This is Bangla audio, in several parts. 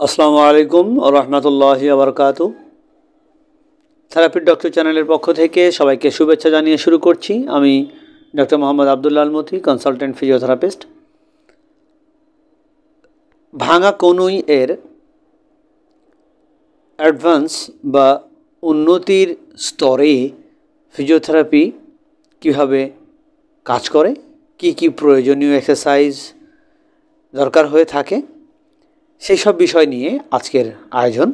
আসসালামু আলাইকুম ওয়া রাহমাতুল্লাহি ওয়া বারাকাতুহু। থেরাপি ডক্টর চ্যানেলের পক্ষ থেকে সবাইকে শুভেচ্ছা জানিয়ে শুরু করছি। আমি ডক্টর মোহাম্মদ আব্দুল্লাহ আল মতি, কনসালটেন্ট ফিজিওথেরাপিস্ট। ভাঙা কনুই এর অ্যাডভান্স বা উন্নতির স্তরে ফিজিওথেরাপি কীভাবে কাজ করে, কি কি প্রয়োজনীয় এক্সারসাইজ দরকার হয়ে থাকে, সেই সব বিষয় নিয়ে আজকের আয়োজন।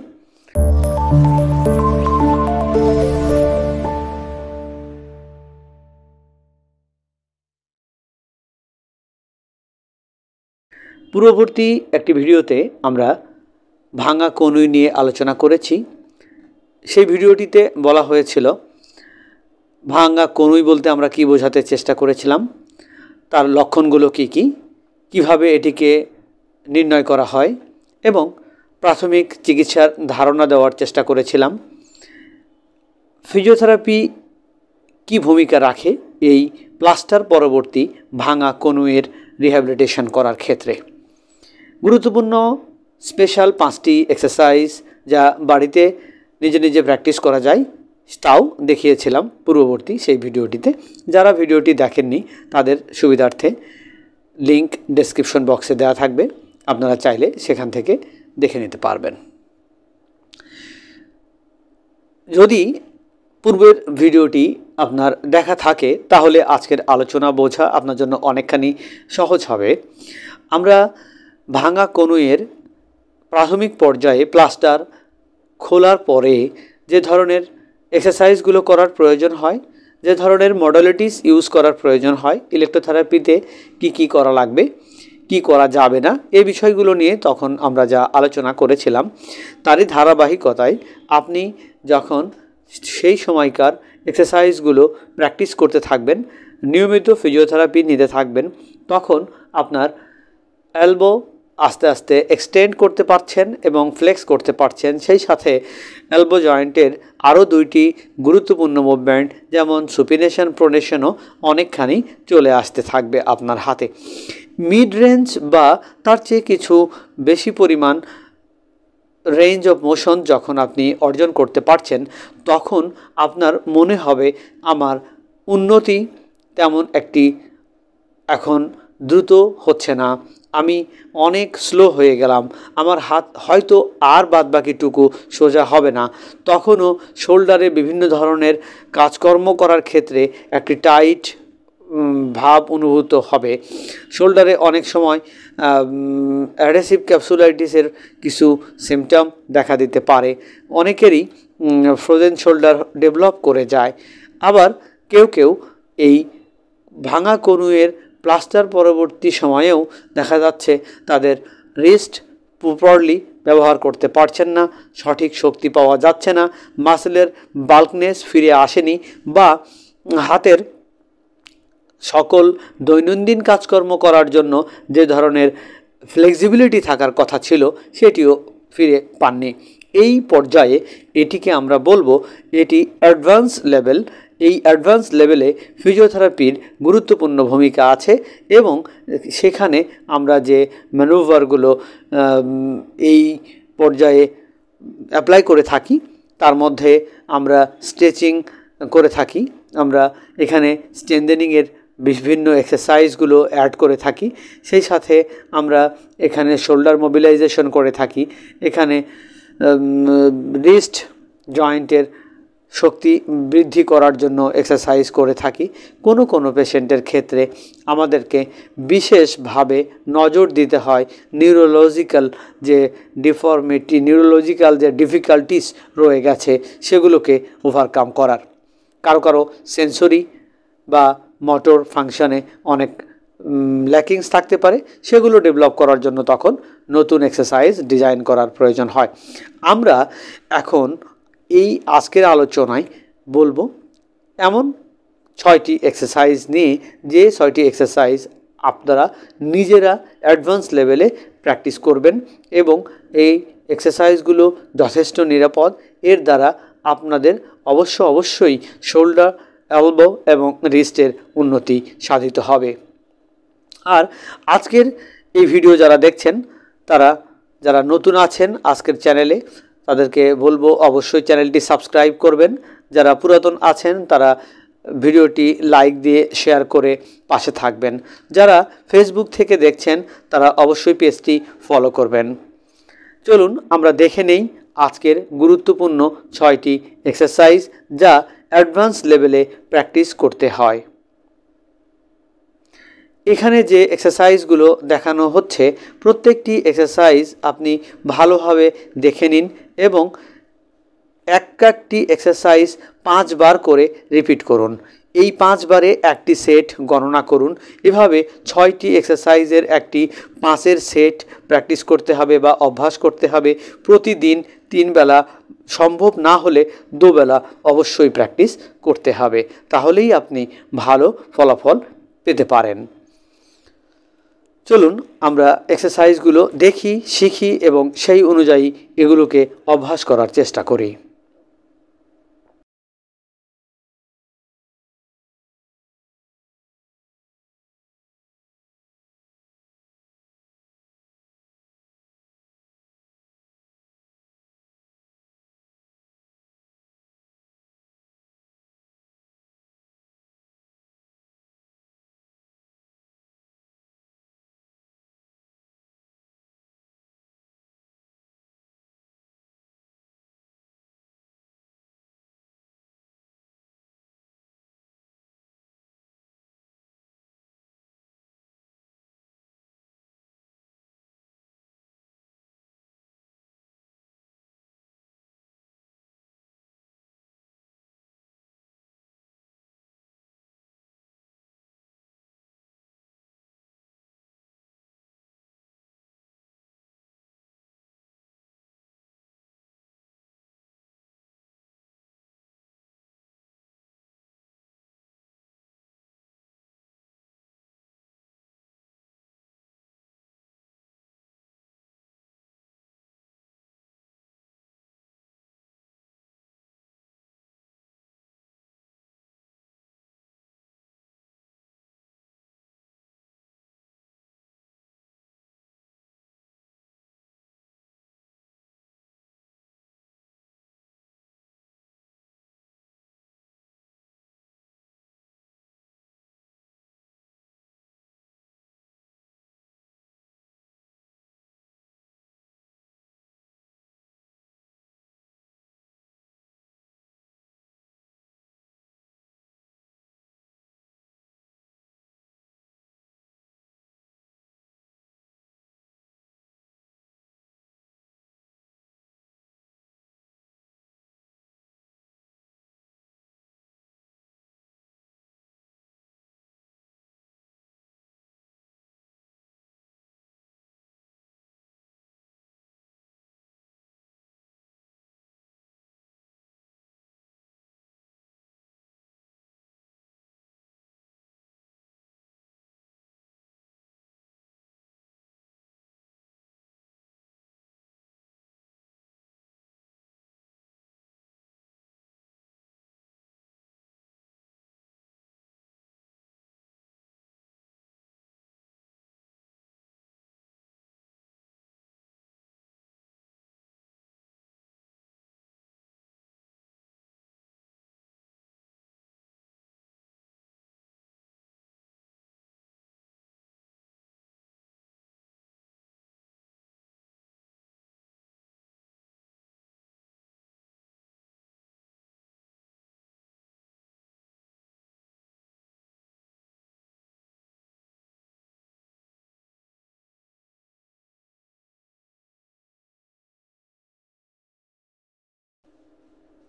পূর্ববর্তী একটি ভিডিওতে আমরা ভাঙা কনুই নিয়ে আলোচনা করেছি। সেই ভিডিওটিতে বলা হয়েছিল ভাঙা কনুই বলতে আমরা কি বোঝাতে চেষ্টা করেছিলাম, তার লক্ষণগুলো কি কি, কিভাবে এটিকে নির্ণয় করা হয় এবং প্রাথমিক চিকিৎসার ধারণা দেওয়ার চেষ্টা করেছিলাম। ফিজিওথেরাপি কি ভূমিকা রাখে এই প্লাস্টার পরবর্তী ভাঙা কনুইয়ের রিহ্যাবিলিটেশন করার ক্ষেত্রে। গুরুত্বপূর্ণ স্পেশাল 5টি এক্সারসাইজ যা বাড়িতে নিজে নিজে প্র্যাকটিস করা যায় তাও দেখিয়েছিলাম পূর্ববর্তী সেই ভিডিওটিতে। যারা ভিডিওটি দেখেননি তাদের সুবিধার্থে লিংক ডেসক্রিপশন বক্সে দেওয়া থাকবে, আপনারা চাইলে সেখান থেকে দেখে নিতে পারবেন। যদি পূর্বের ভিডিওটি আপনার দেখা থাকে তাহলে আজকের আলোচনা বোঝা আপনার জন্য অনেকখানি সহজ হবে। আমরা ভাঙা কনুইয়ের প্রাথমিক পর্যায়ে প্লাস্টার খোলার পরে যে ধরনের এক্সারসাইজগুলো করার প্রয়োজন হয়, যে ধরনের মডালিটিস ইউজ করার প্রয়োজন হয়, ইলেকট্রোথেরাপিতে কি কি করা লাগবে, কি করা যাবে না, এই বিষয়গুলো নিয়ে তখন আমরা যা আলোচনা করেছিলাম তারই ধারাবাহিকতায় আপনি যখন সেই সময়কার এক্সারসাইজগুলো প্র্যাকটিস করতে থাকবেন, নিয়মিত ফিজিওথেরাপি নিতে থাকবেন, তখন আপনার এলবো আস্তে আস্তে এক্সটেন্ড করতে পারছেন এবং ফ্লেক্স করতে পারছেন। সেই সাথে এলবো জয়েন্টের আরও 2টি গুরুত্বপূর্ণ মুভমেন্ট যেমন সুপিনেশন, প্রোনেশনও অনেকখানি চলে আসতে থাকবে আপনার হাতে। মিড রেঞ্জ বা তার চেয়ে কিছু বেশি পরিমাণ রেঞ্জ অফ মোশন যখন আপনি অর্জন করতে পারছেন তখন আপনার মনে হবে আমার উন্নতি তেমন একটি এখন দ্রুত হচ্ছে না, আমি অনেক স্লো হয়ে গেলাম, আমার হাত হয়তো আর বাদবাকিটুকু সোজা হবে না। তখনও শোল্ডারে বিভিন্ন ধরনের কাজকর্ম করার ক্ষেত্রে একটি টাইট ভাব অনুভূত হবে। শোল্ডারে অনেক সময় অ্যাডহেসিভ ক্যাপসুলাইটিসের কিছু সিমটম দেখা দিতে পারে। অনেকেরই ফ্রোজেন শোল্ডার ডেভেলপ করে যায়। আবার কেউ কেউ এই ভাঙা কনুইয়ের প্লাস্টার পরবর্তী সময়েও দেখা যাচ্ছে তাদের রিস্ট প্রপারলি ব্যবহার করতে পারছেন না, সঠিক শক্তি পাওয়া যাচ্ছে না, মাসেলের বাল্কনেস ফিরে আসেনি, বা হাতের সকল দৈনন্দিন কাজকর্ম করার জন্য যে ধরনের ফ্লেক্সিবিলিটি থাকার কথা ছিল সেটিও ফিরে পাননি। এই পর্যায়ে এটিকে আমরা বলবো এটি অ্যাডভান্স লেভেল। এই অ্যাডভান্স লেভেলে ফিজিওথেরাপির গুরুত্বপূর্ণ ভূমিকা আছে এবং সেখানে আমরা যে ম্যানুভারগুলো এই পর্যায়ে অ্যাপ্লাই করে থাকি তার মধ্যে আমরা স্ট্রেচিং করে থাকি, আমরা এখানে স্ট্রেনদেনিংয়ের বিভিন্ন এক্সারসাইজগুলো অ্যাড করে থাকি, সেই সাথে আমরা এখানে শোল্ডার মোবিলাইজেশন করে থাকি, এখানে রিস্ট জয়েন্টের শক্তি বৃদ্ধি করার জন্য এক্সারসাইজ করে থাকি। কোনো পেশেন্টের ক্ষেত্রে আমাদেরকে বিশেষভাবে নজর দিতে হয় নিউরোলজিক্যাল যে ডিফর্মিটি, নিউরোলজিক্যাল যে ডিফিকাল্টিস রয়ে গেছে সেগুলোকে ওভারকাম করার। কারো সেন্সরি বা মোটর ফাংশনে অনেক ল্যাকিংস থাকতে পারে, সেগুলো ডেভেলপ করার জন্য তখন নতুন এক্সারসাইজ ডিজাইন করার প্রয়োজন হয়। আমরা এখন এই আজকের আলোচনায় বলবো এমন 6টি এক্সারসাইজ নিয়ে, যে 6টি এক্সারসাইজ আপনারা নিজেরা অ্যাডভান্স লেভেলে প্র্যাকটিস করবেন এবং এই এক্সারসাইজগুলো যথেষ্ট নিরাপদ। এর দ্বারা আপনাদের অবশ্যই শোল্ডার, এলবো এবং রিস্টের উন্নতি সাধিত হবে। আর আজকের এই ভিডিও যারা দেখছেন তারা যারা নতুন আছেন আজকের চ্যানেলে তাদেরকে বলবো অবশ্যই চ্যানেলটি সাবস্ক্রাইব করবেন। যারা পুরাতন আছেন তারা ভিডিওটি লাইক দিয়ে শেয়ার করে পাশে থাকবেন। যারা ফেসবুক থেকে দেখছেন তারা অবশ্যই পেজটি ফলো করবেন। চলুন আমরা দেখে নেই আজকের গুরুত্বপূর্ণ 6টি এক্সারসাইজ যা অ্যাডভান্স লেভেলে প্র্যাকটিস করতে হয়। এখানে যে এক্সারসাইজগুলো দেখানো হচ্ছে প্রত্যেকটি এক্সারসাইজ আপনি ভালোভাবে দেখে নিন এবং একটি এক্সারসাইজ 5 বার করে রিপিট করুন। এই 5 বারে একটি সেট গণনা করুন। এভাবে 6টি এক্সারসাইজের একটি 5-এর সেট প্র্যাকটিস করতে হবে বা অভ্যাস করতে হবে। প্রতিদিন 3 বেলা, সম্ভব না হলে 2 বেলা অবশ্যই প্র্যাকটিস করতে হবে, তাহলেই আপনি ভালো ফলাফল পেতে পারেন। চলুন আমরা এক্সারসাইজগুলো দেখি, শিখি এবং সেই অনুযায়ী এগুলোকে অভ্যাস করার চেষ্টা করি।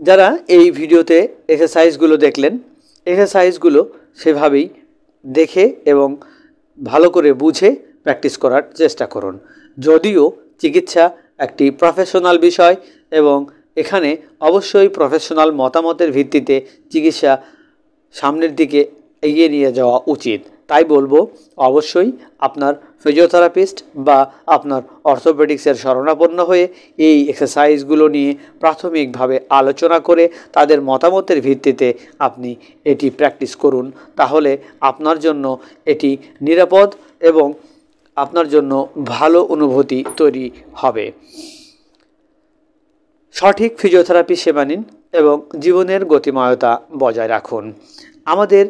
যারা এই ভিডিওতে এক্সারসাইজগুলো দেখলেন, এক্সারসাইজগুলো সেভাবেই দেখে এবং ভালো করে বুঝে প্র্যাকটিস করার চেষ্টা করুন। যদিও চিকিৎসা একটি প্রফেশনাল বিষয় এবং এখানে অবশ্যই প্রফেশনাল মতামতের ভিত্তিতে চিকিৎসা সামনের দিকে এগিয়ে নিয়ে যাওয়া উচিত। তাই বলবো অবশ্যই আপনার ফিজিওথেরাপিস্ট বা আপনার অর্থোপেডিক্সের শরণাপন্ন হয়ে এই এক্সারসাইজগুলো নিয়ে প্রাথমিকভাবে আলোচনা করে তাদের মতামতের ভিত্তিতে আপনি এটি প্র্যাকটিস করুন। তাহলে আপনার জন্য এটি নিরাপদ এবং আপনার জন্য ভালো অনুভূতি তৈরি হবে। সঠিক ফিজিওথেরাপি সেবা নিন এবং জীবনের গতিময়তা বজায় রাখুন। আমাদের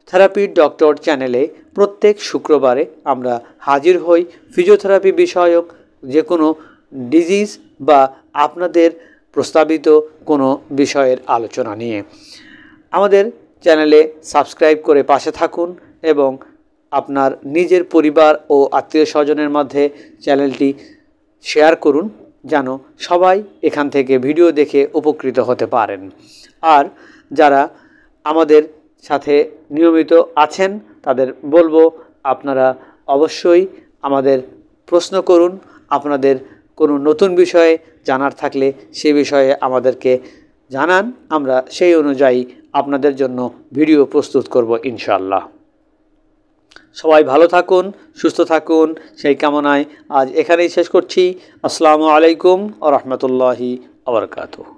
থেরাপি ডক্টর চ্যানেলে প্রত্যেক শুক্রবারে আমরা হাজির হই ফিজিওথেরাপি বিষয়ক যে কোনো ডিজিজ বা আপনাদের প্রস্তাবিত কোনো বিষয়ের আলোচনা নিয়ে। আমাদের চ্যানেলে সাবস্ক্রাইব করে পাশে থাকুন এবং আপনার নিজের পরিবার ও আত্মীয় স্বজনের মধ্যে চ্যানেলটি শেয়ার করুন যেন সবাই এখান থেকে ভিডিও দেখে উপকৃত হতে পারেন। আর যারা আমাদের সাথে নিয়মিত আছেন তাদের বলবো আপনারা অবশ্যই আমাদের প্রশ্ন করুন। আপনাদের কোনো নতুন বিষয়ে জানার থাকলে সে বিষয়ে আমাদেরকে জানান, আমরা সেই অনুযায়ী আপনাদের জন্য ভিডিও প্রস্তুত করব ইনশাআল্লাহ। সবাই ভালো থাকুন, সুস্থ থাকুন সেই কামনায় আজ এখানেই শেষ করছি। আসসালামু আলাইকুম ওয়া রাহমাতুল্লাহি ওয়া বারাকাতুহু।